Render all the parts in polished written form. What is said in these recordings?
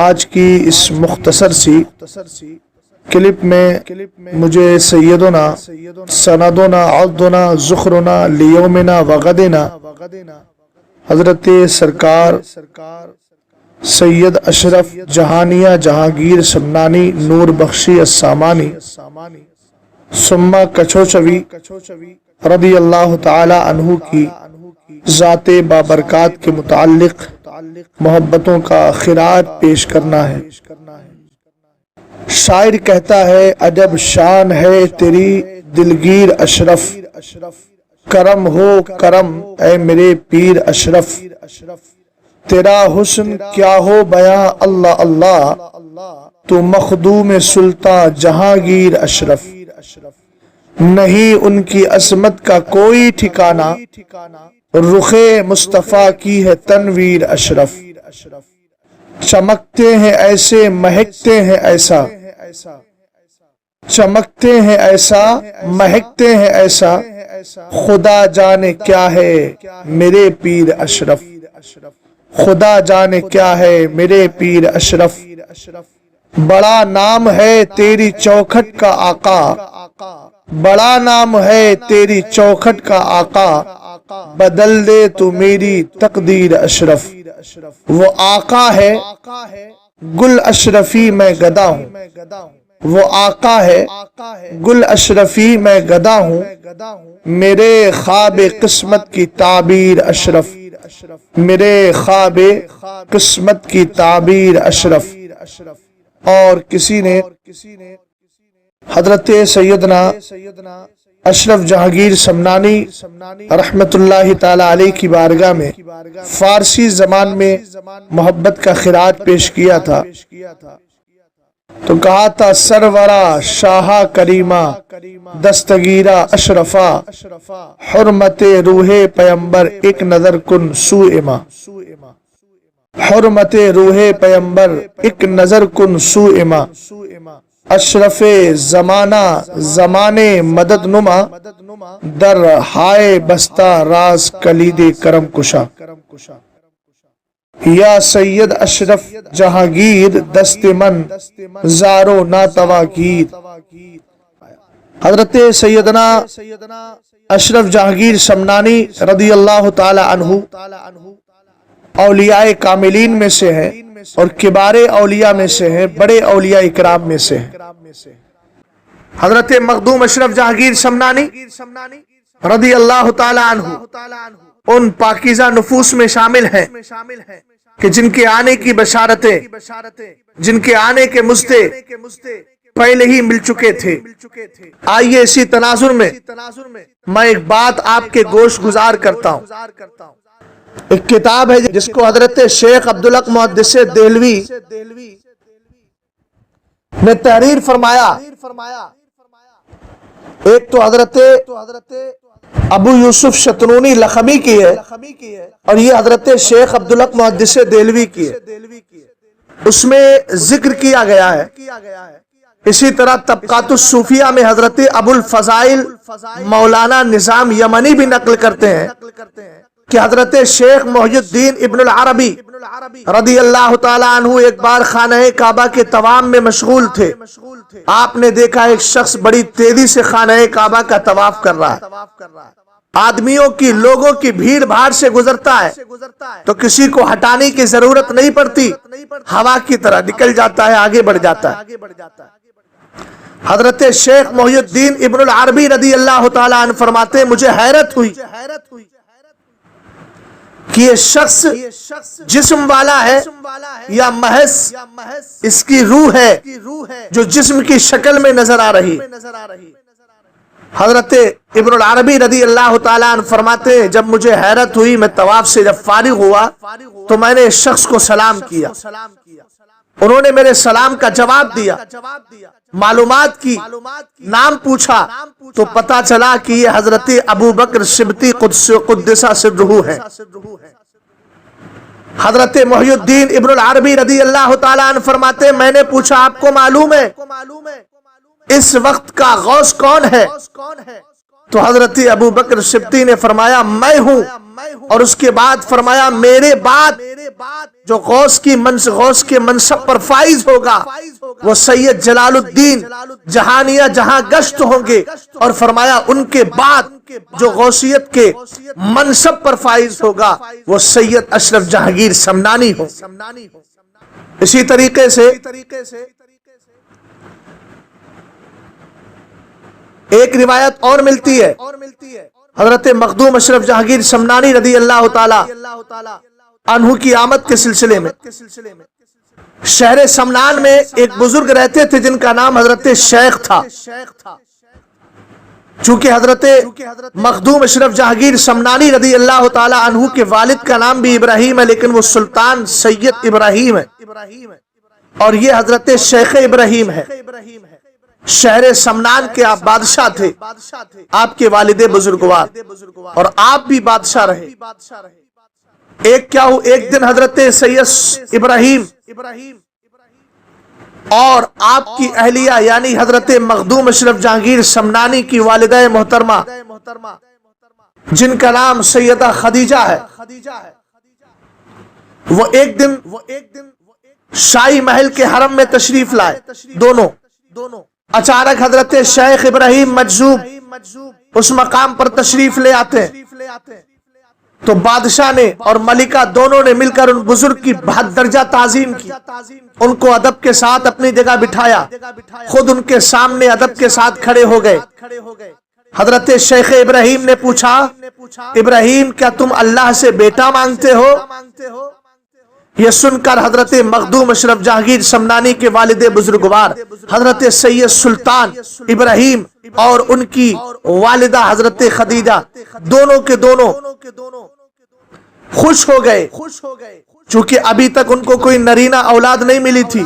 آج کی اس مختصر سی کلپ میں مجھے سیدنا سندنا عضدنا ذخرنا لیومنا وغدنا حضرت سرکار سید اشرف جہانیہ جہانگیر سمنانی نور بخشی السامانی سما کچھوچوی رضی اللہ تعالی عنہ کی ذات بابرکات کے متعلق محبتوں کا خراج پیش کرنا ہے۔ شاعر کہتا ہے عجب شان ہے تیری دلگیر اشرف، کرم ہو کرم اے میرے پیر اشرف، تیرا حسن کیا ہو بیاں اللہ اللہ، تو مخدوم سلطان جہانگیر اشرف، نہیں ان کی عظمت کا کوئی ٹھکانہ، رخ مصطفیٰ کی ہے تنویر اشرف، چمکتے ہیں ایسے مہکتے ہیں ایسا، چمکتے ہیں ایسا مہکتے ہیں ایسا، خدا جانے کیا ہے میرے پیر اشرف، خدا جانے کیا ہے میرے پیر اشرف، بڑا نام ہے تیری چوکھٹ کا آقا، بڑا نام ہے تیری چوکھٹ کا آقا، بدل دے تو میری تقدیر اشرف، وہ آقا ہے گل اشرفی میں گدا ہوں، وہ آقا ہے گل اشرفی میں گدا ہوں، میرے خواب قسمت کی تعبیر اشرف، میرے خواب قسمت کی تعبیر اشرف۔ اور کسی نے حضرت سیدنا اشرف جہانگیر سمنانی رحمت اللہ تعالی علیہ کی بارگاہ میں فارسی زبان میں محبت کا خراج پیش کیا تھا، تو کہا تھا سرورہ شاہ کریمہ دستگیرہ اشرفہ، حرمت روح پیمبر ایک نظر کن سوئے ماں، حرمت روح پیمبر ایک نظر کن سوئے ماں، اشرف زمانہ زمانے مدد نما، در ہائے بستہ راز کلید کرم کشا، یا سید اشرف جہانگیر دست من زارو ناتوا گیر۔ حضرت سیدنا اشرف جہانگیر سمنانی رضی اللہ تعالی عنہ اولیاء کاملین میں سے ہیں اور کبار اولیاء میں سے ہیں، بڑے اولیاء اکرام میں سے ہیں۔ حضرت مخدوم اشرف جہانگیر سمنانی رضی اللہ تعالی عنہ ان پاکیزہ نفوس میں شامل ہیں کہ جن کے آنے کی بشارتیں، جن کے آنے کے مژدے پہلے ہی مل چکے تھے۔ آئیے اسی تناظر میں میں ایک بات آپ کے گوش گزار کرتا ہوں۔ ایک کتاب ہے جس کو حضرت شیخ عبدالحق محدث دہلوی نے تحریر فرمایا، ایک تو حضرت ابو یوسف شتنونی لخمی کی ہے اور یہ حضرت شیخ عبدالحق محدث دہلوی کی ہے۔ اس میں ذکر کیا گیا ہے، اسی طرح طبقات الصوفیہ میں حضرت ابو الفضائل مولانا نظام یمنی بھی نقل کرتے ہیں کہ حضرت شیخ محی الدین ابن العربی رضی اللہ تعالیٰ عنہ ایک بار خانہ کعبہ کے طواف میں مشغول تھے۔ آپ نے دیکھا ایک شخص بڑی تیزی سے خانہ کعبہ کا طواف کر رہا ہے، آدمیوں کی لوگوں کی بھیڑ بھاڑ سے گزرتا ہے تو کسی کو ہٹانے کی ضرورت نہیں پڑتی، ہوا کی طرح نکل جاتا ہے، آگے بڑھ جاتا ہے۔ حضرت شیخ محی الدین ابن العربی رضی اللہ تعالیٰ عنہ فرماتے ہیں مجھے حیرت ہوئی کہ یہ شخص جسم والا ہے یا محض اس کی روح ہے جو جسم کی شکل میں نظر آ رہی۔ حضرت ابن العربی رضی اللہ تعالیٰ عنہ فرماتے ہیں جب مجھے حیرت ہوئی، میں طواف سے جب فارغ ہوا تو میں نے اس شخص کو سلام کیا، انہوں نے میرے سلام کا جواب دیا، معلومات کی، نام پوچھا تو پتا چلا کہ یہ حضرت ابو بکر سبتی قدسہ سرہ ہے۔ حضرت محی الدین ابن العربی رضی اللہ تعالیٰ عنہ فرماتے ہیں میں نے پوچھا آپ کو معلوم ہے اس وقت کا غوث کون ہے؟ تو حضرت ابو بکر سبتی نے فرمایا میں ہوں، اور اس کے بعد فرمایا میرے بعد جو غوث کے منصب پر فائز ہوگا وہ سید جلال الدین جہانیہ جہاں گشت ہوں گے، اور فرمایا ان کے بعد جو غوثیت کے منصب پر فائز ہوگا وہ سید اشرف جہانگیر سمنانی ہو۔ اسی طریقے سے ایک روایت اور ملتی ہے حضرت مخدوم اشرف جہانگیر سمنانی رضی اللہ تعالی عنہ کی آمد کے سلسلے میں شہر سمنان میں ایک بزرگ رہتے تھے جن کا نام حضرت شیخ تھا۔ چونکہ حضرت مخدوم اشرف جہانگیر سمنانی رضی اللہ تعالی عنہ کے والد کا نام بھی ابراہیم ہے، لیکن وہ سلطان سید ابراہیم ہے اور یہ حضرت شیخ ابراہیم ہے۔ شہر سمنان کے آپ بادشاہ تھے، آپ کے والد بزرگوار، اور آپ بھی بادشاہ رہے۔ ایک دن حضرت سید ابراہیم اور آپ کی اہلیہ یعنی حضرت مخدوم اشرف جہانگیر سمنانی کی والدہ محترمہ جن کا نام سیدہ خدیجہ ہے، وہ ایک دن شاہی محل کے حرم میں تشریف لائے۔ دونوں اچانک حضرت شیخ ابراہیم مجذوب اس مقام پر تشریف لے آتے ہیں تو بادشاہ نے اور ملکہ دونوں نے مل کر ان بزرگ کی بہت درجہ تعظیم کی، ان کو ادب کے ساتھ اپنی جگہ بٹھایا، خود ان کے سامنے ادب کے ساتھ کھڑے ہو گئے۔ حضرت شیخ ابراہیم نے پوچھا، ابراہیم کیا تم اللہ سے بیٹا مانگتے ہو؟ یہ سن کر حضرت مخدوم اشرف جہانگیر سمنانی کے والد بزرگوار حضرت سید سلطان ابراہیم اور ان کی والدہ حضرت خدیجہ دونوں کے دونوں خوش ہو گئے، چونکہ ابھی تک ان کو کوئی نرینہ اولاد نہیں ملی تھی۔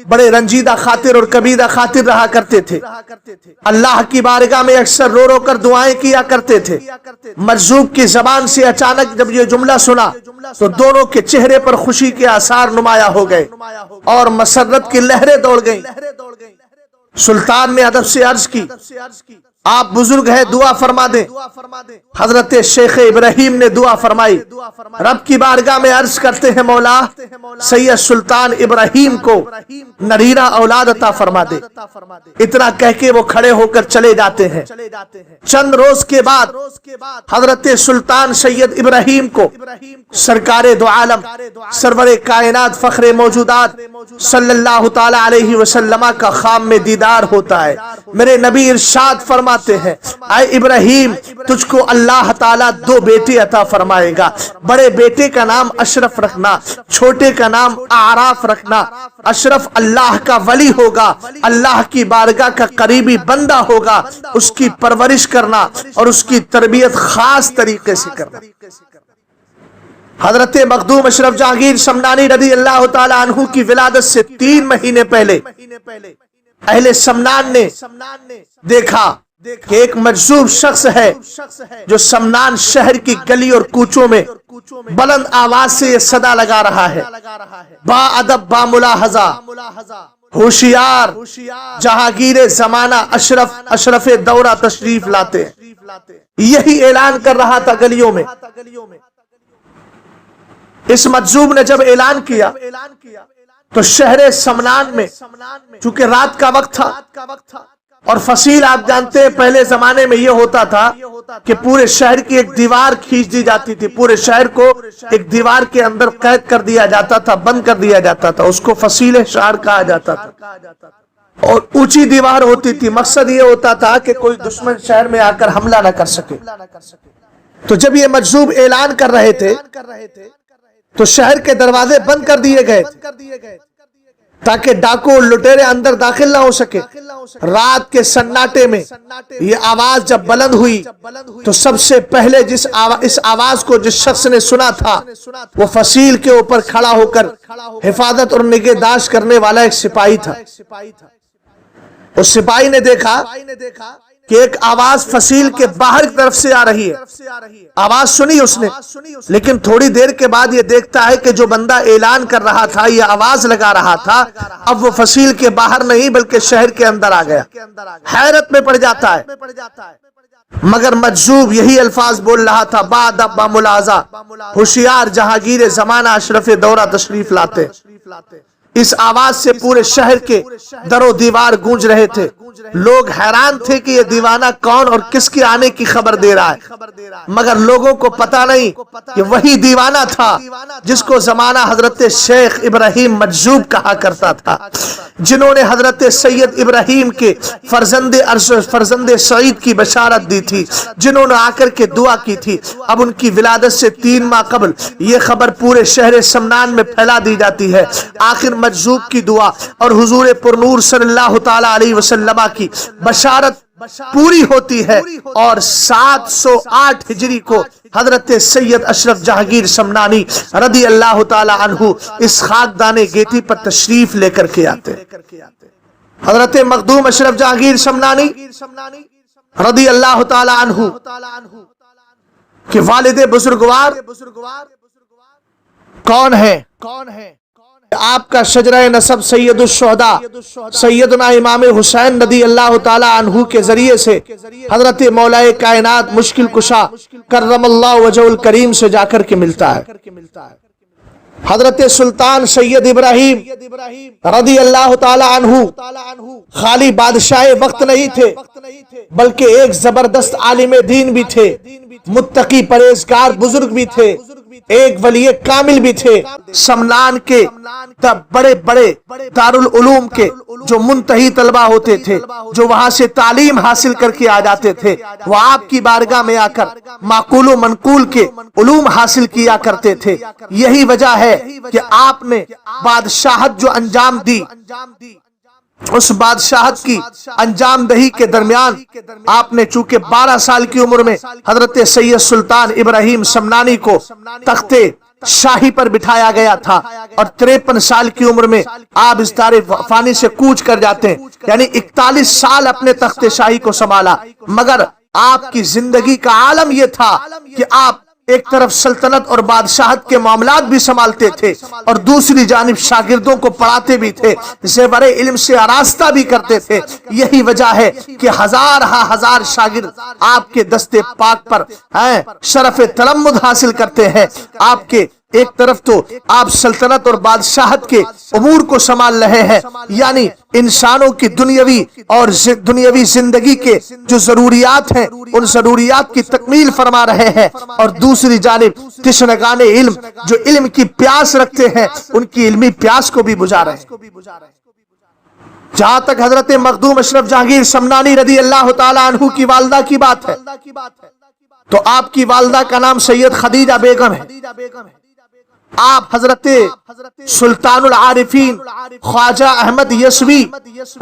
بڑے رنجیدہ خاطر اور کبیدہ خاطر رہا کرتے تھے، اللہ کی بارگاہ میں اکثر رو رو کر دعائیں کیا کرتے تھے۔ مجذوب کی زبان سے اچانک جب یہ جملہ سنا تو دونوں کے چہرے پر خوشی کے آثار نمایاں ہو گئے اور مسرت کی لہریں دوڑ گئیں۔ سلطان نے ادب سے عرض کی، آپ بزرگ ہیں، دعا فرما دیں۔ حضرت شیخ ابراہیم نے دعا فرمائی، رب کی بارگاہ میں عرض کرتے ہیں مولا سید سلطان ابراہیم کو نرینہ اولاد عطا فرما دے۔ اتنا کہہ کے وہ کھڑے ہو کر چلے جاتے ہیں۔ چند روز کے بعد حضرت سلطان سید ابراہیم کو سرکار دو عالم سرور کائنات فخر موجودات صلی اللہ تعالی علیہ وسلم کا خام میں دیدار ہوتا ہے۔ میرے نبی ارشاد فرماتے ہیں، اے ابراہیم تجھ کو اللہ تعالیٰ دو بیٹے عطا فرمائے گا، بڑے بیٹے کا نام اشرف رکھنا، چھوٹے کا نام اعراف رکھنا۔ اشرف اللہ کا ولی ہوگا، اللہ کی بارگاہ کا قریبی بندہ ہوگا، اس کی پرورش کرنا اور اس کی تربیت خاص طریقے سے کرنا۔ حضرت مخدوم اشرف جہانگیر سمنانی رضی اللہ تعالی عنہ کی ولادت سے 3 مہینے پہلے اہل سمنان نے دیکھا کہ ایک مجذوب شخص ہے جو سمنان شہر کی گلی اور کوچوں میں بلند آواز سے یہ صدا لگا رہا ہے، با ادب با ملاحظہ ہوشیار جہانگیر زمانہ اشرف دورہ تشریف لاتے ہیں، یہی اعلان کر رہا تھا گلیوں میں۔ اس مجذوب نے جب اعلان کیا تو شہر سمنان میں چونکہ رات کا وقت تھا اور فصیل آپ جانتے ہیں پہلے زمانے میں یہ ہوتا تھا کہ پورے شہر کی ایک دیوار کھینچ دی جاتی تھی، پورے شہر کو ایک دیوار کے اندر قید کر دیا جاتا تھا، بند کر دیا جاتا تھا، اس کو فصیل شہر کہا جاتا تھا اور اونچی دیوار ہوتی تھی۔ مقصد یہ ہوتا تھا کہ کوئی دشمن شہر میں آ کر حملہ نہ کر سکے۔ تو جب یہ مجذوب اعلان کر رہے تھے تو شہر کے دروازے بند کر دیے گئے تاکہ ڈاکو لٹیرے اندر داخل نہ ہو سکے۔ رات کے سناٹے میں یہ آواز جب بلند ہوئی تو سب سے پہلے اس آواز کو جس شخص نے سنا تھا وہ فصیل کے اوپر کھڑا ہو کر حفاظت اور نگہداشت کرنے والا ایک سپاہی تھا۔ اس سپاہی نے دیکھا کہ ایک آواز فصیل کے باہر کی طرف سے آ رہی ہے۔ آواز سنی اس نے، لیکن تھوڑی دیر کے بعد یہ دیکھتا ہے کہ جو بندہ اعلان کر رہا تھا، یہ آواز لگا رہا تھا، اب وہ فصیل کے باہر نہیں بلکہ شہر کے اندر آ گیا۔ حیرت میں پڑ جاتا ہے، مگر مجذوب یہی الفاظ بول رہا تھا، بعد ابا ملازہ، ہوشیار جہانگیر زمانہ اشرف دورہ تشریف لاتے۔ اس آواز سے پورے شہر کے در و دیوار گونج رہے تھے۔ لوگ حیران تھے کہ یہ دیوانہ کون اور کس کے آنے کی خبر دے رہا ہے، مگر لوگوں کو پتہ نہیں کہ وہی دیوانہ تھا جس کو زمانہ حضرت شیخ ابراہیم مجذوب کہا کرتا تھا، جنہوں نے حضرت سید ابراہیم کے فرزند سعید کی بشارت دی تھی، جنہوں نے آ کر کے دعا کی تھی۔ اب ان کی ولادت سے 3 ماہ قبل یہ خبر پورے شہر سمنان میں پھیلا دی جاتی ہے۔ آخر مجذوب کی دعا اور حضور پرنور صلی اللہ تعالی علیہ وسلم کی بشارت پوری ہوتی ہے، اور 708 ہجری کو حضرت سید اشرف جہانگیر سمنانی رضی اللہ تعالی عنہ اس خاکدان گیتی پر تشریف لے کر کے آتے۔ حضرت مخدوم اشرف جہانگیر سمنانی رضی اللہ تعالی عنہ کہ والد بزرگوار کون ہے؟ آپ کا شجرہ نسب سید الشہداء سیدنا امام حسین رضی اللہ تعالی عنہ کے ذریعے سے حضرت مولا کائنات مشکل کشا کرم اللہ وجہ الکریم سے جا کر کے ملتا ہے۔ حضرت سلطان سید ابراہیم رضی اللہ تعالی عنہ خالی بادشاہ وقت نہیں تھے، بلکہ ایک زبردست عالم دین بھی تھے، متقی پرہیزگار بزرگ بھی تھے، ایک ولی کامل بھی تھے۔ سمنان کے بڑے بڑے دارالعلوم کے جو منتہی طلبہ ہوتے تھے، جو وہاں سے تعلیم حاصل کر کے آ جاتے تھے، وہ آپ کی بارگاہ میں آ کر معقول و منقول کے علوم حاصل کیا کرتے تھے۔ یہی وجہ ہے کہ آپ نے بادشاہت جو انجام دی، اس بادشاہت کی انجام دہی کے درمیان آپ نے چونکہ 12 سال کی عمر میں حضرت سید سلطان ابراہیم سمنانی کو تخت شاہی پر بٹھایا گیا تھا، اور 53 سال کی عمر میں آپ اس دار فانی سے کوچ کر جاتے ہیں، یعنی 41 سال اپنے تخت شاہی کو سنبھالا۔ مگر آپ کی زندگی کا عالم یہ تھا کہ آپ ایک طرف سلطنت اور بادشاہت کے معاملات بھی سنبھالتے تھے، اور دوسری جانب شاگردوں کو پڑھاتے بھی تھے، زیور علم سے آراستہ بھی کرتے تھے۔ یہی وجہ ہے کہ ہزار شاگرد آپ کے دستے پاک پر شرف تلمذ حاصل کرتے ہیں۔ آپ کے ایک طرف تو آپ سلطنت اور بادشاہت کے امور کو سنبھال رہے ہیں، یعنی انسانوں کی دنیاوی زندگی کے جو ضروریات ہیں ان ضروریات کی تکمیل فرما رہے ہیں، اور دوسری جانب تشنگان علم جو علم کی پیاس رکھتے ہیں ان کی علمی پیاس کو بھی بجھا رہے ہیں۔ جہاں تک حضرت مخدوم اشرف جہانگیر سمنانی رضی اللہ تعالی عنہ کی والدہ کی بات ہے تو آپ کی والدہ کا نام سید خدیجہ بیگم ہے۔ آپ حضرت سلطان العارفین خواجہ احمد یسوی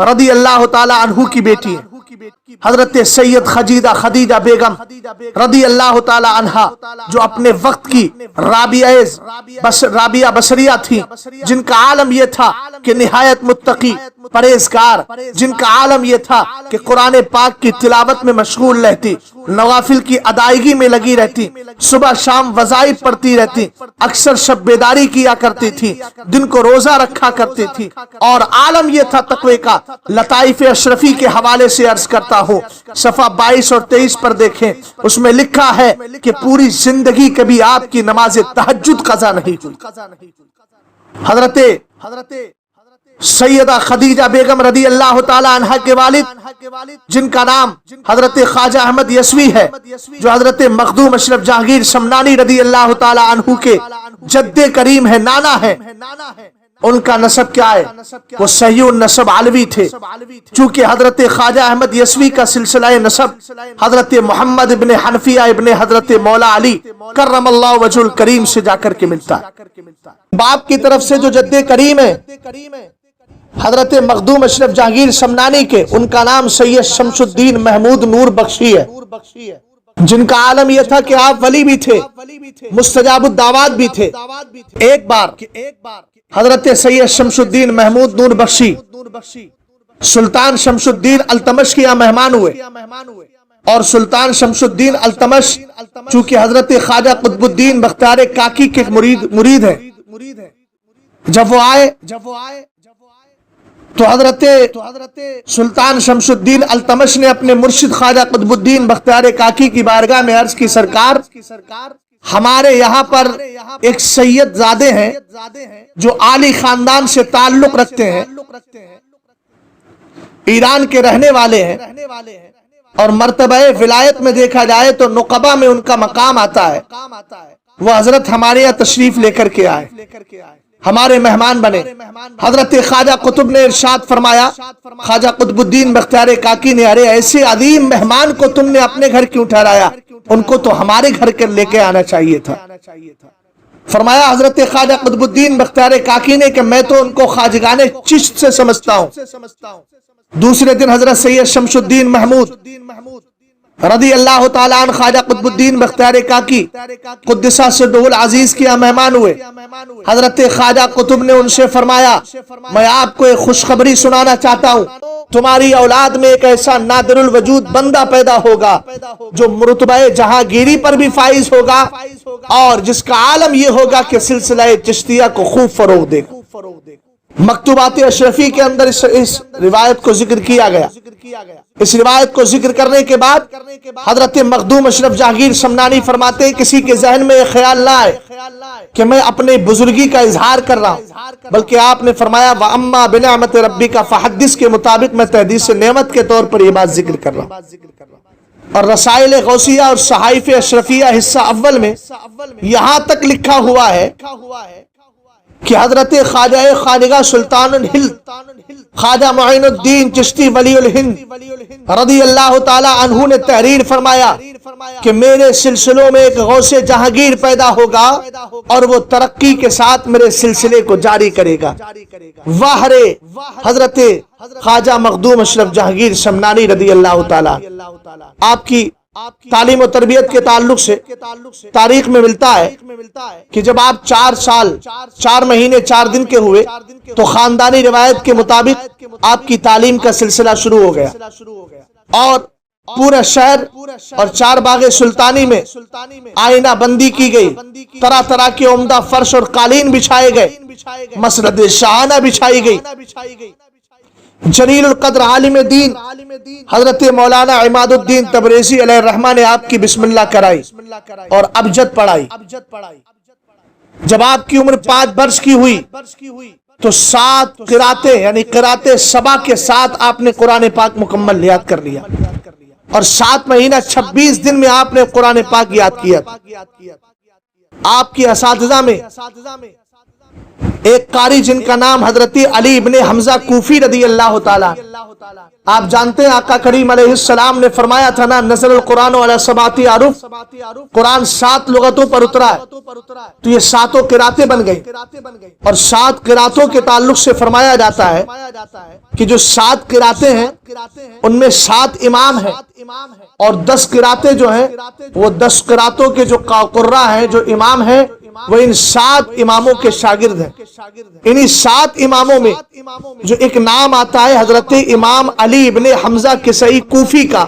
رضی اللہ تعالی عنہ کی بیٹی ہیں۔ حضرت سید خدیجہ بیگم رضی اللہ تعالی عنہ جو اپنے وقت کی رابعہ بصریہ تھی، جن کا عالم یہ تھا کہ نہایت متقی پرہیزگار، جن کا عالم یہ تھا کہ قرآن پاک کی تلاوت میں مشغول رہتی، نوافل کی ادائیگی میں لگی رہتی، صبح شام وظائف پڑھتی رہتی، اکثر شب بیداری کیا کرتی تھی، دن کو روزہ رکھا کرتی تھی، اور عالم یہ تھا تقوی کا۔ لطائف اشرفی کے حوالے سے عرض کرتا ہوں، صفحہ 22 اور 23 پر دیکھیں، اس میں لکھا ہے کہ پوری زندگی کبھی آپ کی نماز تہجد قضا نہیں ہوئی۔ حضرت سیدہ خدیجہ بیگم رضی اللہ تعالی عنہ کے والد جن کا نام حضرت خواجہ احمد یسوی ہے، جو حضرت مخدوم اشرف جہانگیر سمنانی رضی اللہ تعالی عنہ کے جد کریم ہے، نانا ہے، ان کا نسب کیا ہے؟ وہ صحیح النسب علوی تھے، چونکہ حضرت خواجہ احمد یسوی کا سلسلہ نسب حضرت محمد ابن حنفیہ ابن حضرت مولا علی کرم اللہ وجہ الکریم سے جا کر کے ملتا ہے۔ باپ کی طرف سے جو جد کریم ہے حضرت مخدوم اشرف جہانگیر سمنانی کے، ان کا نام سید شمس الدین محمود نور بخشی ہے، جن کا عالم یہ تھا کہ آپ ولی بھی تھے، مستجاب الدعوات بھی تھے۔ ایک بار حضرت سید شمس الدین محمود نور بخشی سلطان شمس الدین التمش کے یہاں مہمان ہوئے، اور سلطان شمس الدین التمش چونکہ حضرت خواجہ قطب الدین بختیار کاکی کے مرید ہیں، جب وہ آئے تو حضرت سلطان شمس الدین التمش نے اپنے مرشد خواجہ قطب الدین بختیار کاکی کی بارگاہ میں عرض کی، سرکار ہمارے یہاں پر ایک سید زادے ہیں جو عالی خاندان سے تعلق رکھتے ہیں، ایران کے رہنے والے ہیں، اور مرتبہ ولایت میں دیکھا جائے تو نقبہ میں ان کا مقام آتا ہے، وہ حضرت ہمارے یہاں تشریف لے کر کے آئے، ہمارے مہمان بنے۔ حضرت خواجہ قطب نے ارشاد فرمایا، خواجہ قطب الدین بختیار کاکی نے، ارے ایسے عظیم مہمان کو تم نے اپنے گھر کیوں ٹھہرایا؟ ان کو تو ہمارے گھر کے لے کے آنا چاہیے تھا۔ فرمایا حضرت خواجہ قطب الدین بختیار کاکی نے کہ میں تو ان کو خواجگان چشت سے سمجھتا ہوں۔ دوسرے دن حضرت سید شمس الدین محمود رضی اللہ تعالیٰ عنہ خواجہ قطب الدین بختیار کاکی قدس سرہ العزیز کے یہاں مہمان ہوئے۔ حضرت خواجہ قطب نے ان سے فرمایا، میں آپ کو ایک خوشخبری سنانا چاہتا ہوں، تمہاری اولاد میں ایک ایسا نادر الوجود بندہ پیدا ہوگا جو مرتبہ جہانگیری پر بھی فائز ہوگا، اور جس کا عالم یہ ہوگا کہ سلسلہ چشتیہ کو خوب فروغ دے گا۔ مکتوبات اشرفی کے اندر اس روایت کو ذکر کیا گیا۔ اس روایت کو ذکر کرنے کے بعد حضرت مخدوم اشرف جہانگیر سمنانی فرماتے ہیں، کسی کے ذہن میں یہ خیال نہ آئے کہ میں اپنے بزرگی کا اظہار کر رہا ہوں، بلکہ آپ نے فرمایا وَأَمَّا بِنِعْمَةِ رَبِّكَ فَحَدِّثْ کے مطابق میں تحدیث نعمت کے طور پر یہ بات ذکر کر رہا ہوں۔ اور رسائل غوثیہ اور صحائف اشرفیہ حصہ اول میں یہاں تک لکھا ہوا ہے کہ حضرت خواجہ خانقاہ سلطان الہند خواجہ معین الدین چشتی ولی الہند رضی اللہ تعالی عنہ نے تحریر فرمایا کہ میرے سلسلوں میں ایک غوث جہانگیر پیدا ہوگا اور وہ ترقی کے ساتھ میرے سلسلے کو جاری کرے گا۔ واہ رے حضرت خواجہ مخدوم اشرف جہانگیر سمنانی رضی اللہ تعالی آپ کی تعلیم و تربیت کے تعلق سے تاریخ میں ملتا ہے کہ جب آپ 4 سال 4 مہینے 4 دن کے ہوئے تو خاندانی روایت کے مطابق آپ کی تعلیم کا سلسلہ شروع ہو گیا، اور پورا شہر اور 4 باغ سلطانی میں آئینہ بندی کی گئی، طرح طرح کے عمدہ فرش اور قالین بچھائے گئے، مسند شاہانہ بچھائی گئی۔ جلیل القدر عالم دین حضرت مولانا عماد الدین تبریزی علیہ الرحمہ نے آپ کی بسم اللہ کرائی اور ابجد پڑھائی۔ جب آپ کی عمر 5 برس کی ہوئی تو 7 قراتیں یعنی قرات سبا کے ساتھ آپ نے قرآن پاک مکمل یاد کر لیا، اور 7 مہینہ 26 دن میں آپ نے قرآن پاک یاد کیا۔ آپ کی اساتذہ میں ایک قاری جن کا نام حضرت علی ابن حمزہ کوفی رضی اللہ تعالیٰ، آپ جانتے ہیں آقا کریم علیہ السلام نے فرمایا تھا نا نزل القرآن علی 7 احرف، قرآن 7 لغتوں پر اترا ہے، تو یہ 7 قراتیں بن گئی، اور 7 قراتوں کے تعلق سے فرمایا جاتا ہے کہ جو 7 قراتیں ہیں ان میں 7 امام ہیں، اور 10 قراتیں جو ہیں وہ 10 قراتوں کے جو قراء ہیں جو امام ہیں وہ ان 7 اماموں کے شاگرد ہیں۔ انہی 7 اماموں میں جو ایک نام آتا ہے حضرت امام علی ابن حمزہ کسائی کوفی کا،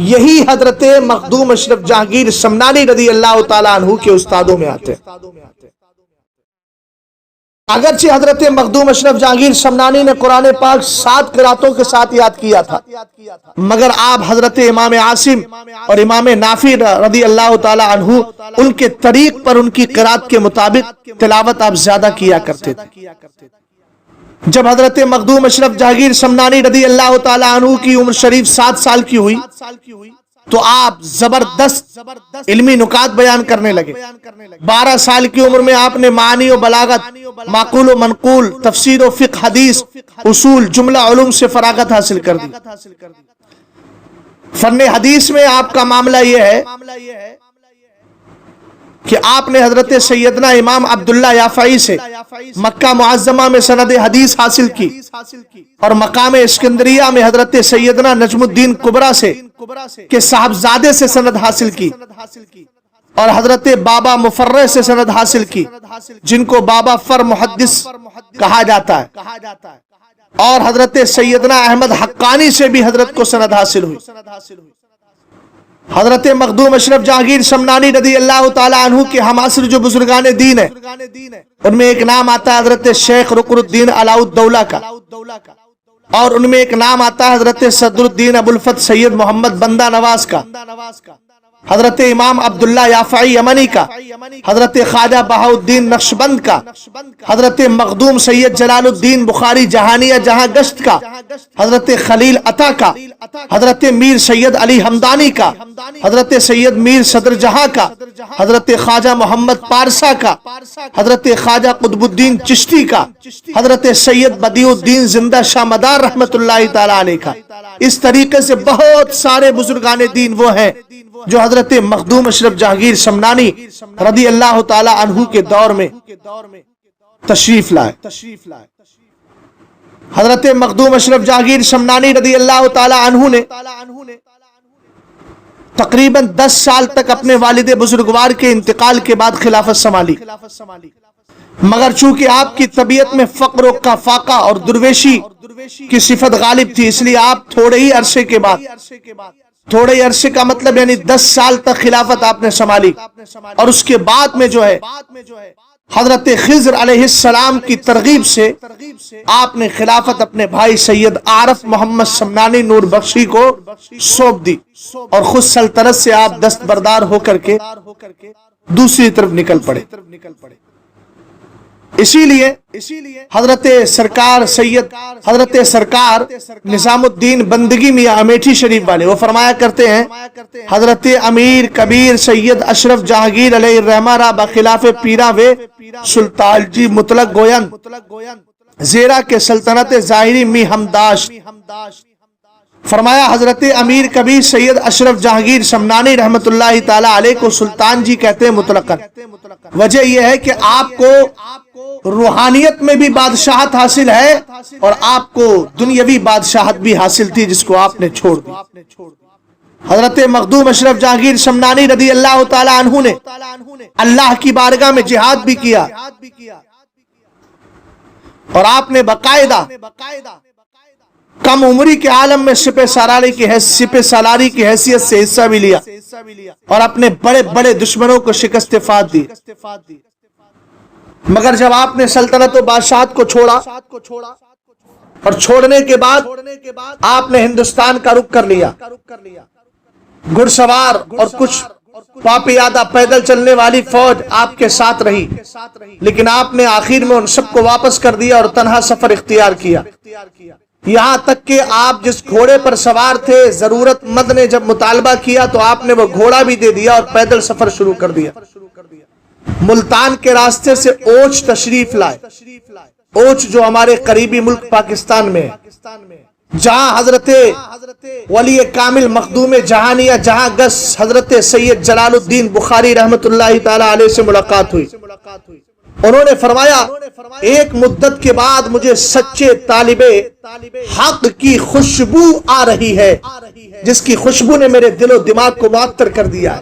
یہی حضرت مخدوم اشرف جہانگیر سمنانی رضی اللہ تعالیٰ عنہ کے استادوں میں آتے ہیں۔ اگرچہ حضرت مخدوم اشرف جہانگیر سمنانی نے قرآن پاک 7 قراتوں کے ساتھ یاد کیا تھا، مگر آپ حضرت امام عاصم اور امام نافع رضی اللہ تعالی عنہ ان کے طریق پر ان کی قرات کے مطابق تلاوت آپ زیادہ کیا کرتے تھے۔ جب حضرت مخدوم اشرف جہانگیر سمنانی رضی اللہ تعالی عنہ کی عمر شریف 7 سال کی ہوئی تو آپ زبردست علمی نکات بیان کرنے لگے۔ 12 سال کی عمر میں آپ نے معانی و بلاغت، معقول و منقول، تفسیر و فقہ، حدیث، اصول، جملہ علوم سے فراغت حاصل کر دی۔ فن حدیث میں آپ کا معاملہ یہ ہے کہ آپ نے حضرت سیدنا امام عبداللہ یافعی سے مکہ معظمہ میں سند حدیث حاصل کی، اور مقام اسکندریہ میں حضرت سیدنا نجم الدین کبرا سے کے صاحبزادے سے سند حاصل کی، اور حضرت بابا مفرع سے سند حاصل کی جن کو بابا فر محدث کہا جاتا ہے، اور حضرت سیدنا احمد حقانی سے بھی حضرت کو سند حاصل ہوئی۔ حضرت مخدوم اشرف جہانگیر سمنانی رضی اللہ تعالی عنہ کے ہمعصر جو بزرگان دین ہیں ان میں ایک نام آتا ہے حضرت شیخ رکن الدین علاء الدولہ کا۔ اور ان میں ایک نام آتا ہے حضرت صدر الدین ابوالفتح سید محمد بندہ نواز کا، حضرت امام عبداللہ یافعی یمنی کا، حضرت خواجہ بہاؤالدین نقشبند کا، حضرت مخدوم سید جلال الدین بخاری جہانیہ جہاں گشت کا، حضرت خلیل عطا کا، حضرت میر سید علی حمدانی کا، حضرت سید میر صدر جہاں کا، حضرت خواجہ محمد پارسا کا، حضرت خواجہ قطب الدین چشتی کا، حضرت سید بدیع الدین زندہ شاہ مدار رحمت اللہ تعالی علیہ کا۔ اس طریقے سے بہت سارے بزرگان دین وہ ہیں جو حضرت مخدوم اشرف جہانگیر سمنانی رضی اللہ تعالی عنہ کے دور میں تشریف لائے۔ حضرت مخدوم اشرف جہانگیر سمنانی رضی اللہ تعالی عنہ نے تقریباً 10 سال تک اپنے والد بزرگوار کے انتقال کے بعد خلافت سنبھالی، مگر چونکہ آپ کی طبیعت میں فقر و کفاقہ اور درویشی کی صفت غالب تھی، اس لیے آپ تھوڑے ہی عرصے کے بعد، تھوڑے ہی عرصے کا مطلب یعنی 10 سال تک خلافت آپ نے سنبھالی، اور اس کے بعد میں جو ہے حضرت خضر علیہ السلام کی ترغیب سے آپ نے خلافت اپنے بھائی سید عارف محمد سمنانی نور بخشی کو سونپ دی، اور خود سلطنت سے آپ دستبردار ہو کر کے دوسری طرف نکل پڑے۔ اسی لیے حضرت سرکار نظام الدین بندگی میاں امیٹھی شریف والے وہ فرمایا کرتے ہیں، حضرت امیر کبیر سید اشرف جہانگیر علیہ الرحمہ را بخلاف پیرا وے سلطان جی مطلق گوین زیرہ کے سلطنت ظاہری می ہمداشت۔ فرمایا حضرت امیر کبیر سید اشرف جہانگیر سمنانی رحمت اللہ تعالی علیہ کو سلطان جی کہتے ہیں مطلقاً۔ وجہ یہ ہے کہ آپ کو روحانیت میں بھی بادشاہت حاصل ہے اور آپ کو دنیاوی بادشاہت بھی حاصل تھی جس کو آپ نے چھوڑ دی۔ حضرت مخدوم اشرف جہانگیر سمنانی رضی اللہ تعالی عنہ نے اللہ کی بارگاہ میں جہاد بھی کیا، اور آپ نے باقاعدہ کم عمری کے عالم میں سپہ سالاری کی حیثیت سے حصہ بھی لیا، اور اپنے بڑے بڑے دشمنوں کو شکست فات دی۔ مگر جب آپ نے سلطنت و بادشاہت کو چھوڑا، اور چھوڑنے کے بعد آپ نے ہندوستان کا رخ کر لیا، گھڑ سوار اور کچھ پاپیادہ پیدل چلنے والی فوج آپ کے ساتھ رہی، لیکن آپ نے آخر میں ان سب کو واپس کر دیا اور تنہا سفر اختیار کیا۔ یہاں تک کہ آپ جس گھوڑے پر سوار تھے، ضرورت مند نے جب مطالبہ کیا تو آپ نے وہ گھوڑا بھی دے دیا اور پیدل سفر شروع کر دیا۔ ملتان کے راستے سے اوچ تشریف لائے، اوچ جو ہمارے قریبی ملک پاکستان میں ہے، جہاں حضرت ولی کامل مخدوم جہانیہ جہاں گس حضرت سید جلال الدین بخاری رحمت اللہ تعالی علیہ سے ملاقات ہوئی۔ انہوں نے فرمایا ایک مدت کے بعد مجھے سچے طالب حق کی خوشبو آ رہی ہے، جس کی خوشبو نے میرے دل و دماغ کو معطر کر دیا ہے۔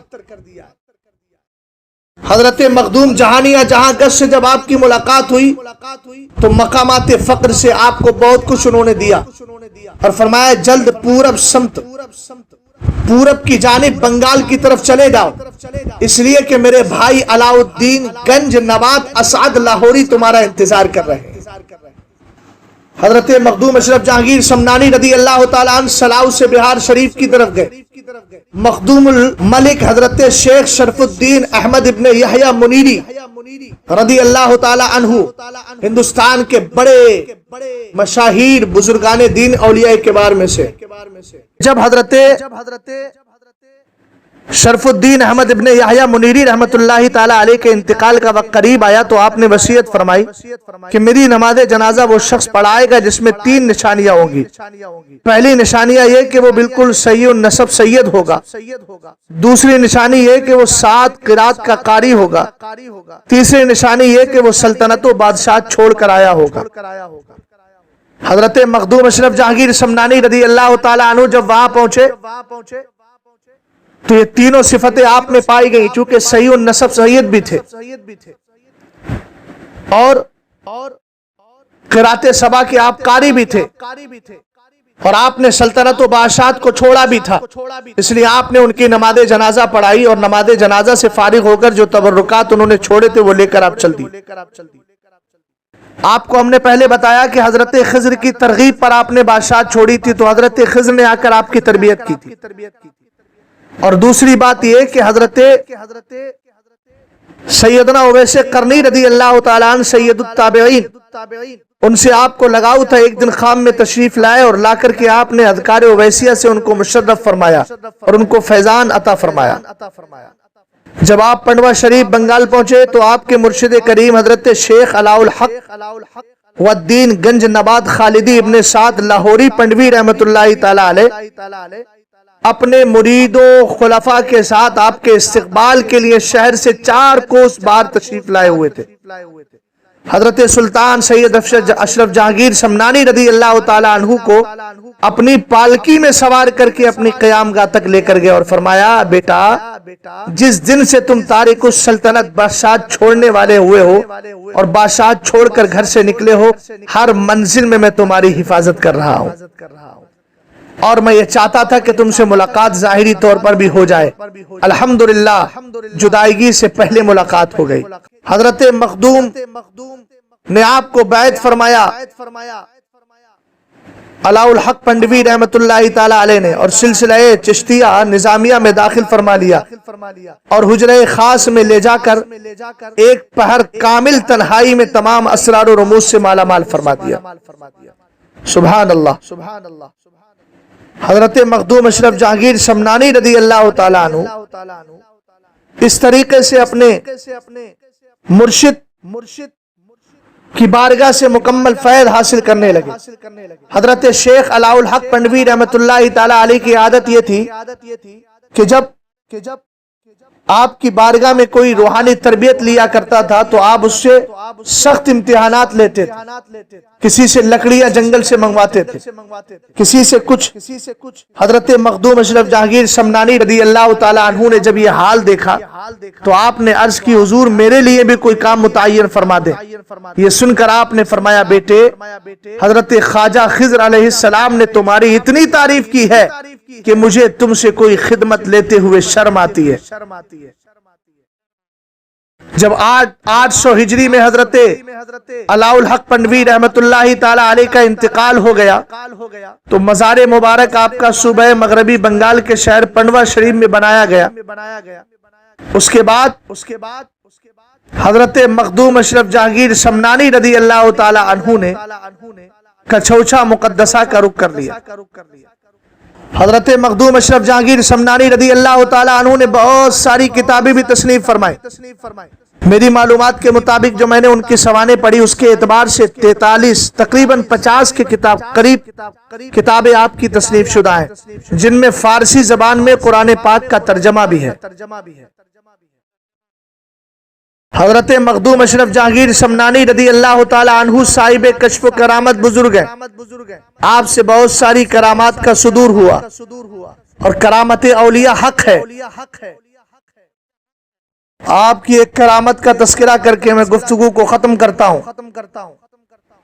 حضرت مخدوم جہانیہ جہاں گشت سے جب آپ کی ملاقات ہوئی تو مقامات فقر سے آپ کو بہت کچھ انہوں نے دیا، اور فرمایا جلد پورب کی جانب بنگال کی طرف چلے جاؤ، اس لیے کہ میرے بھائی علاء الدین گنج نواب اسعد لاہوری تمہارا انتظار کر رہے ہیں۔ حضرت مخدوم اشرف جہانگیر سمنانی رضی اللہ تعالیٰ عنہ سلاؤ سے بہار شریف کی طرف گئے۔ مخدوم الملک حضرت شیخ شرف الدین احمد ابن یحییٰ منیری رضی اللہ تعالیٰ عنہ ہندوستان کے بڑے مشاہیر بزرگان دین اولیاء کبار میں سے، جب حضرت شرف الدین احمد ابن یحییٰ منیری رحمت اللہ تعالیٰ علیہ کے انتقال کا وقت قریب آیا تو آپ نے وصیت فرمائی کہ میری نماز جنازہ وہ شخص پڑھائے گا جس میں 3 نشانیاں ہوں گی۔ پہلی نشانیہ یہ کہ وہ بالکل صحیح النسب سید ہوگا، دوسری نشانی یہ کہ وہ 7 قرات کا قاری ہوگا، تیسری نشانی یہ کہ وہ سلطنت و بادشاہت چھوڑ کر آیا ہوگا۔ حضرت مخدوم اشرف جہانگیر سمنانی رضی اللہ تعالیٰ عنہ جب وہاں پہنچے تو یہ تینوں صفتیں آپ میں پائی گئی، چونکہ صحیح النسب سید بھی تھے اور قرات سبا کے آپ قاری بھی تھے، اور آپ نے سلطنت و بادشاہت کو چھوڑا بھی تھا، اس لیے آپ نے ان کی نماز جنازہ پڑھائی، اور نماز جنازہ سے فارغ ہو کر جو تبرکات انہوں نے چھوڑے تھے وہ لے کر آپ چل دی۔ آپ کو ہم نے پہلے بتایا کہ حضرت خضر کی ترغیب پر آپ نے بادشاہ چھوڑی تھی، تو حضرت خضر نے آ کر آپ کی تربیت کی تھی۔ اور دوسری بات یہ کہ حضرت سیدنا اویس قرنی رضی اللہ تعالیٰ عنہ سید التابعین، ان سے آپ کو لگاؤ تھا۔ ایک دن خام میں تشریف لائے اور لا کر کے آپ نے اذکار اویسیہ سے ان کو مشرف فرمایا اور ان کو فیضان عطا فرمایا۔ جب آپ پنڈوا شریف بنگال پہنچے تو آپ کے مرشد کریم حضرت شیخ علاء الحق والدین گنج نبات خالدی ابن سعد لاہوری پنڈوی رحمت اللہ تعالی علیہ اپنے مرید و خلفاء کے ساتھ آپ کے استقبال کے لیے شہر سے 4 کوس باہر تشریف لائے ہوئے تھے۔ حضرت سلطان سید اشرف جہانگیر سمنانی رضی اللہ تعالیٰ عنہ کو اپنی پالکی میں سوار کر کے اپنی قیام گاہ تک لے کر گئے اور فرمایا، بیٹا جس دن سے تم تارک السلطنت بادشاہ چھوڑنے والے ہوئے ہو اور بادشاہ چھوڑ کر گھر سے نکلے ہو، ہر منزل میں تمہاری حفاظت کر رہا ہوں، اور میں یہ چاہتا تھا کہ تم سے ملاقات ظاہری طور پر بھی ہو جائے۔ الحمدللہ جدائیگی سے پہلے ملاقات ہو گئی۔ حضرت مخدوم نے آپ کو بیعت فرمایا، علاء الحق پنڈوی رحمت اللہ تعالی علیہ نے، اور سلسلہ چشتیہ نظامیہ میں داخل فرما لیا اور حجرہ خاص میں لے جا کر ایک پہر کامل تنہائی میں تمام اسرار و رموز سے مالا مال فرما دیا۔ سبحان اللہ۔ حضرت مخدوم اشرف جہانگیر سمنانی رضی اللہ تعالیٰ عنہ اس طریقے سے اپنے مرشد کی بارگاہ سے مکمل فیض حاصل کرنے لگے۔ حضرت شیخ علاء الحق پنڈوی رحمت اللہ تعالیٰ علیہ کی عادت یہ تھی کہ جب آپ کی بارگاہ میں کوئی روحانی تربیت لیا کرتا تھا تو آپ اس سے سخت امتحانات لیتے تھے، کسی سے لکڑیاں جنگل سے منگواتے تھے، کسی سے کچھ۔ حضرت مخدوم اشرف جہانگیر سمنانی رضی اللہ تعالیٰ عنہ نے جب یہ حال دیکھا تو آپ نے عرض کی، حضور میرے لیے بھی کوئی کام متعین فرما دے۔ یہ سن کر آپ نے فرمایا، بیٹے حضرت خواجہ خضر علیہ السلام نے تمہاری اتنی تعریف کی ہے کہ مجھے تم سے کوئی خدمت لیتے ہوئے شرم آتی ہے۔ جب 800 ہجری میں حضرت علاء الحق پنڈوی رحمت اللہ تعالی علیہ کا انتقال ہو گیا تو مزار مبارک آپ کا صوبہ مغربی بنگال کے شہر پنڈوا شریف میں بنایا گیا۔ اس کے بعد حضرت مخدوم اشرف جہانگیر سمنانی رضی اللہ تعالی عنہ نے کچھوچا مقدسہ کا رخ کر لیا۔ حضرت مخدوم اشرف جہانگیر سمنانی رضی اللہ تعالی عنہ نے بہت ساری کتابیں بھی تصنیف فرمائی۔ میری معلومات کے مطابق جو میں نے ان کی سوانح پڑھی اس کے اعتبار سے 43 تقریباً 50 کے قریب کتابیں آپ کی تصنیف شدہ ہیں، جن میں فارسی زبان میں قرآن پاک کا ترجمہ بھی ہے۔ حضرت مخدوم اشرف جہانگیر سمنانی رضی اللہ تعالی عنہ صاحب کشف و کرامت بزرگ ہیں۔ آپ سے بہت ساری کرامات کا صدور ہوا اور کرامت اولیاء حق ہے۔ آپ کی ایک کرامت کا تذکرہ کر کے میں گفتگو کو ختم کرتا ہوں۔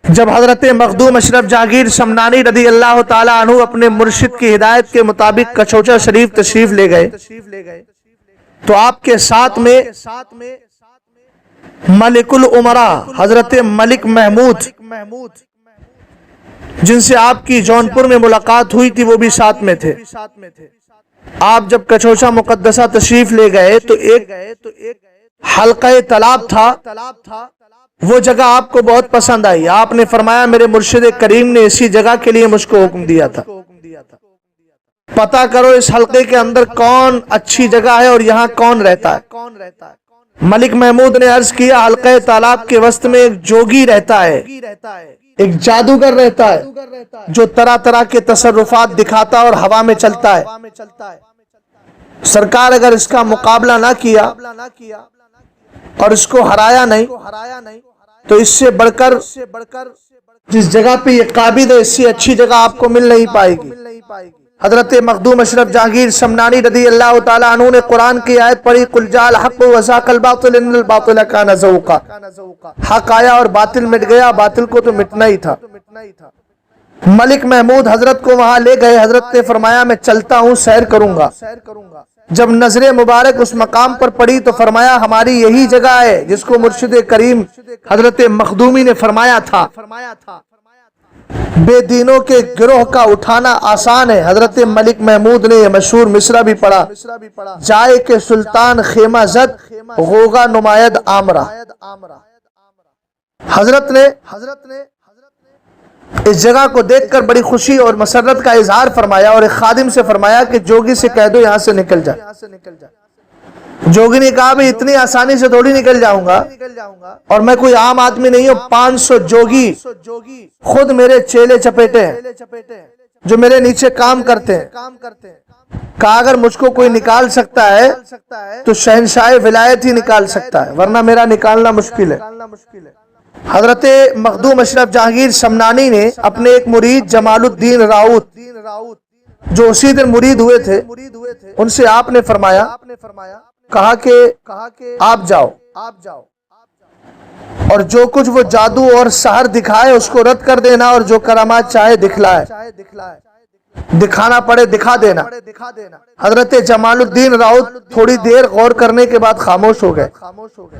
جب حضرت مخدوم اشرف جہانگیر سمنانی رضی اللہ تعالی عنہ اپنے مرشد کی ہدایت کے مطابق کچھوچا شریف تشریف لے گئے تو آپ کے ساتھ میں ملک العمرا حضرت ملک محمود، جن سے آپ کی جونپور میں ملاقات ہوئی تھی، وہ بھی ساتھ میں تھے۔ آپ جب کچھوچا مقدسہ تشریف لے گئے تو ایک حلقہ طلاب تھا، وہ جگہ آپ کو بہت پسند آئی۔ آپ نے فرمایا، میرے مرشد کریم نے اسی جگہ کے لیے مجھ کو حکم دیا تھا، پتہ کرو اس حلقے کے اندر کون اچھی جگہ ہے اور یہاں کون رہتا ہے۔ ملک محمود نے عرض کیا، حلقہ طلاب کے وسط میں ایک جوگی رہتا ہے، ایک جادوگر رہتا ہے جو طرح طرح کے تصرفات دکھاتا اور ہوا میں چلتا ہے۔ سرکار اگر اس کا مقابلہ نہ کیا اور اس کو ہرایا نہیں تو اس سے بڑھ کر جس جگہ پہ یہ قابض ہے، اس سے اچھی جگہ آپ کو مل نہیں پائے گی۔ حضرت مخدوم اشرف جہانگیر سمنانی رضی اللہ تعالیٰ عنہ نے قرآن کی آیت پڑھی، قل جاء الحق وزهق الباطل ان الباطل كان زهوقا۔ حق آیا اور باطل مٹ گیا، باطل کو تو مٹنا ہی تھا۔ ملک محمود حضرت کو وہاں لے گئے. حضرت نے فرمایا میں چلتا ہوں, سیر کروں گا. جب نظر مبارک اس مقام پر پڑی تو فرمایا ہماری یہی جگہ ہے جس کو مرشد کریم حضرت مخدومی نے فرمایا تھا بے دینوں کے گروہ کا اٹھانا آسان ہے. حضرت ملک محمود نے یہ مشہور مصرع بھی پڑھا, جائے کہ سلطان خیمہ زد غوغا نماید آمرہ. حضرت نے اس جگہ کو دیکھ کر بڑی خوشی اور مسرت کا اظہار فرمایا اور ایک خادم سے فرمایا کہ جوگی سے کہہ دو یہاں سے نکل جائے. جوگی نے کہا بھی اتنی آسانی سے تھوڑی نکل جاؤں گا, اور میں کوئی عام آدمی نہیں ہوں. 500 جوگی خود میرے چیلے چپیٹے ہیں جو میرے نیچے کام کرتے ہیں. کہا اگر مجھ کو کوئی نکال سکتا ہے تو شہنشاہ ولایت ہی نکال سکتا ہے, ورنہ میرا نکالنا مشکل ہے. حضرت مخدوم اشرف جہانگیر سمنانی نے اپنے ایک مرید جمال الدین راؤت جو اسی دن مرید ہوئے تھے, ان سے آپ نے فرمایا, کہا کہ آپ جاؤ اور جو کچھ وہ جادو اور سحر دکھائے اس کو رد کر دینا, اور جو کرامات چاہے دکھلائے, دکھانا پڑے دکھا دینا. حضرت جمال الدین راؤت تھوڑی دیر غور کرنے کے بعد خاموش ہو گئے.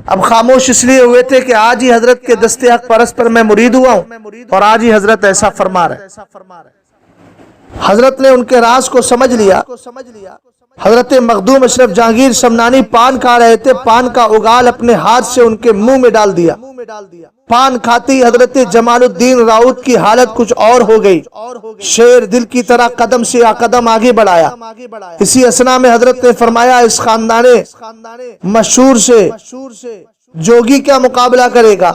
اب خاموش اس لیے ہوئے تھے کہ آج ہی حضرت کے دستے حق پرست پر میں مرید ہوا ہوں اور آج ہی حضرت ایسا فرما رہے. حضرت نے ان کے راز کو سمجھ لیا. حضرت مخدوم اشرف جہانگیر سمنانی پان کھا رہے تھے, پان کا اگال اپنے ہاتھ سے ان کے منہ میں ڈال دیا. پان کھاتی حضرت جمال الدین راؤت کی حالت کچھ اور ہو گئی. شیر دل کی طرح قدم سے قدم آگے بڑھایا. اسی اثنا میں حضرت نے فرمایا اس خاندان مشہور سے جوگی کیا مقابلہ کرے گا,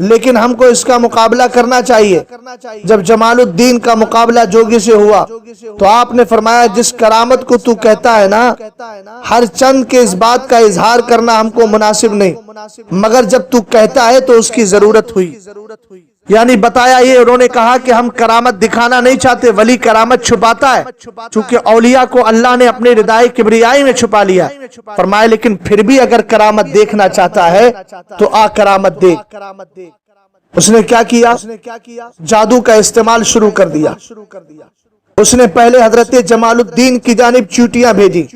لیکن ہم کو اس کا مقابلہ کرنا چاہیے. جب جمال الدین کا مقابلہ جوگی سے ہوا تو آپ نے فرمایا جس کرامت کو تو کہتا ہے نا, ہر چند کے اس بات کا اظہار کرنا ہم کو مناسب نہیں, مگر جب تو کہتا ہے تو اس کی ضرورت ہوئی. یعنی بتایا یہ, انہوں نے کہا کہ ہم کرامت دکھانا نہیں چاہتے, ولی کرامت چھپاتا ہے, چونکہ اولیاء کو اللہ نے اپنے ردائے کبریائی میں چھپا لیا. فرمایا لیکن پھر بھی اگر کرامت دیکھنا چاہتا ہے تو آ کرامت دیکھ. اس نے کیا کیا, جادو کا استعمال شروع کر دیا. اس نے پہلے حضرت جمال الدین کی جانب چیوٹیاں بھیجی.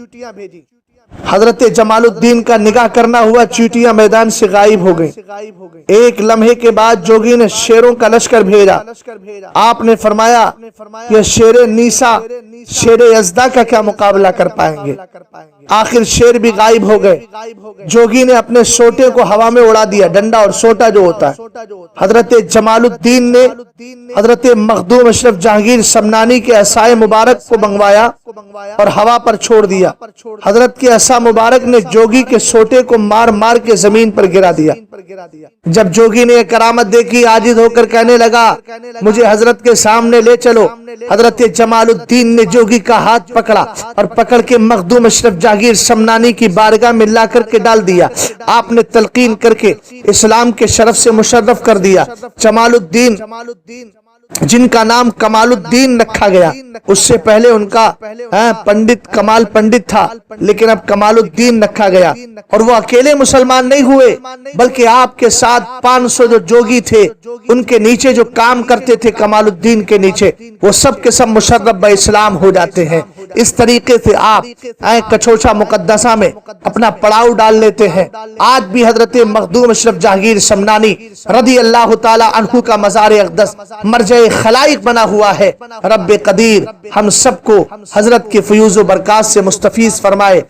حضرت جمال الدین کا نگاہ کرنا ہوا, چیوٹیاں میدان سے غائب ہو گئیں. ایک لمحے کے بعد جوگی نے شیروں کا لشکر بھیجا. آپ نے فرمایا یہ شیر نیسا شیر یزدہ کا کیا مقابلہ کر پائیں گے. آخر شیر بھی غائب ہو گئے. جوگی نے اپنے سوٹے کو ہوا میں اڑا دیا, ڈنڈا اور سوٹا جو ہوتا ہے. حضرت جمال الدین نے حضرت مخدوم اشرف جہانگیر سمنانی کے عصائے مبارک کو منگوایا اور ہوا پر چھوڑ دیا. حضرت کے عصا مبارک نے جوگی کے سوٹے کو مار مار کے زمین پر گرا دیا. جب جوگی نے کرامت دیکھی, عاجز ہو کر کہنے لگا مجھے حضرت کے سامنے لے چلو. حضرت جمال الدین نے جوگی کا ہاتھ پکڑا اور پکڑ کے مخدوم اشرف جہانگیر سمنانی کی بارگاہ میں لا کر کے ڈال دیا. آپ نے تلقین کر کے اسلام کے شرف سے مشرف کر دیا. جمال الدین جن کا نام کمال الدین رکھا گیا, اس سے پہلے ان کا پنڈت کمال پنڈت تھا, لیکن اب کمال الدین رکھا گیا. اور وہ اکیلے مسلمان نہیں ہوئے, بلکہ آپ کے ساتھ 500 جو جوگی تھے, ان کے نیچے جو کام کرتے تھے کمال الدین کے نیچے, وہ سب کے سب مشرف با اسلام ہو جاتے ہیں. اس طریقے سے آپ کچھوچا مقدسہ میں اپنا پڑاؤ ڈال لیتے ہیں. آج بھی حضرت مخدوم اشرف جہانگیر سمنانی رضی اللہ تعالی عنہ کا مزار اقدس مرجع خلائق بنا ہوا ہے. رب قدیر ہم سب کو حضرت کے فیوز و برکات سے مستفیض فرمائے.